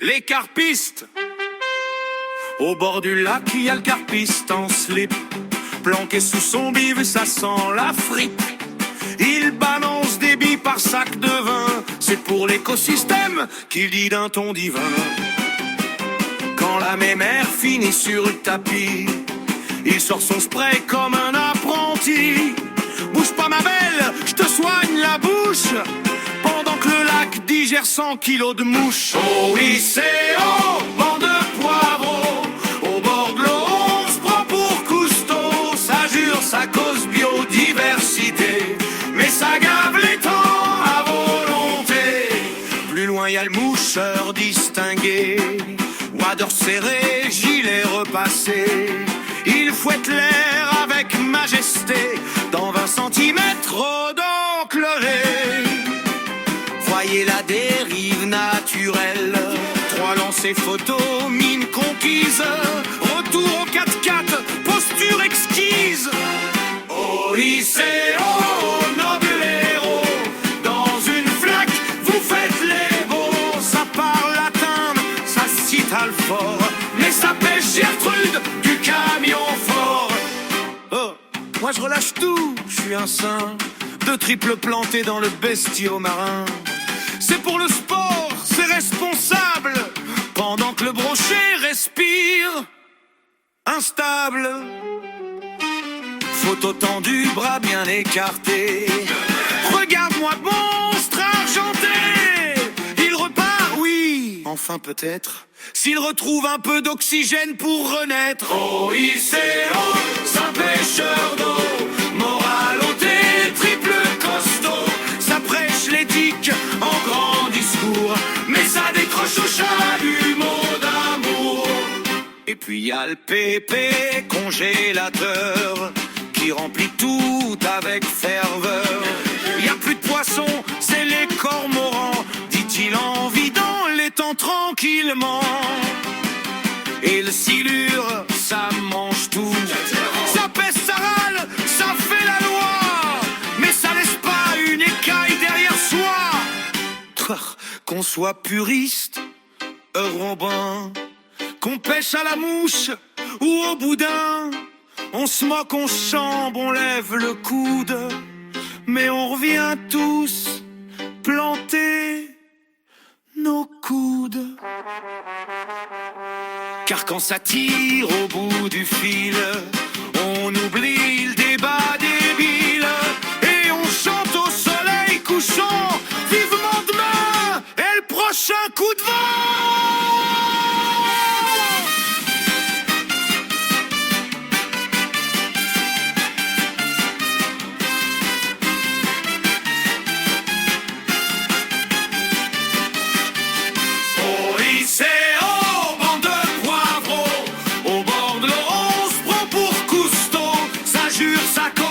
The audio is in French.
Les carpistes. Au bord du lac, il y a le carpiste en slip, planqué sous son bivou, ça sent la fripe. Il balance des billes par sac de vin, c'est pour l'écosystème qu'il dit d'un ton divin. Quand la mémère finit sur le tapis, il sort son spray comme un apprenti. Bouge pas ma belle, je te soigne la bouche, pendant que le lac digère 100 kilos de mouches. Oh oui c'est oh, bande de poireaux, au bord de l'eau on se prend pour Cousteau. Ça jure, ça cause biodiversité, mais ça gave les temps à volonté. Plus loin y a le moucheur distingué, wadeur serré, gilet repassé. Il fouette l'air avec majesté, dans 20 centimètres d'enclevé. Voyez la dérive naturelle, 3 lancers photos, mine conquise, retour au 4x4, posture exquise. Oh lycéo, noble héros, dans une flaque, vous faites les beaux. Ça parle latin, ça cite Alfort, mais ça pêche Gertrude du camion fort. Oh, moi je relâche tout, je suis un saint, 2 triples plantés dans le bestiau marin. C'est pour le sport, c'est responsable, pendant que le brochet respire, instable. Photo tendue, bras bien écartés. Regarde-moi, monstre argenté. Il repart, oui, enfin peut-être, s'il retrouve un peu d'oxygène pour renaître. Oh, ICO, saint pêcheur d'eau, moralité, triple costaud. Ça prêche l'éthique en grand discours, mais ça décroche au chat du mot d'amour. Et puis y a le pépé congélateur, qui remplit tout avec ferveur. Y a plus de poissons, c'est les cormorans, dit-il en vidant l'étang tranquillement. Et le silure, ça mange tout, ça pèse, ça râle, ça fait la loi, mais ça laisse pas une écaille derrière soi. Qu'on soit puriste, eurobin, qu'on pêche à la mouche ou au boudin, on se moque, on chambre, on lève le coude, mais on revient tous planter nos coudes. Car quand ça tire au bout du fil, on oublie le débat débile et on chante au soleil couchant, vivement demain et le prochain coup de vent. Ça cause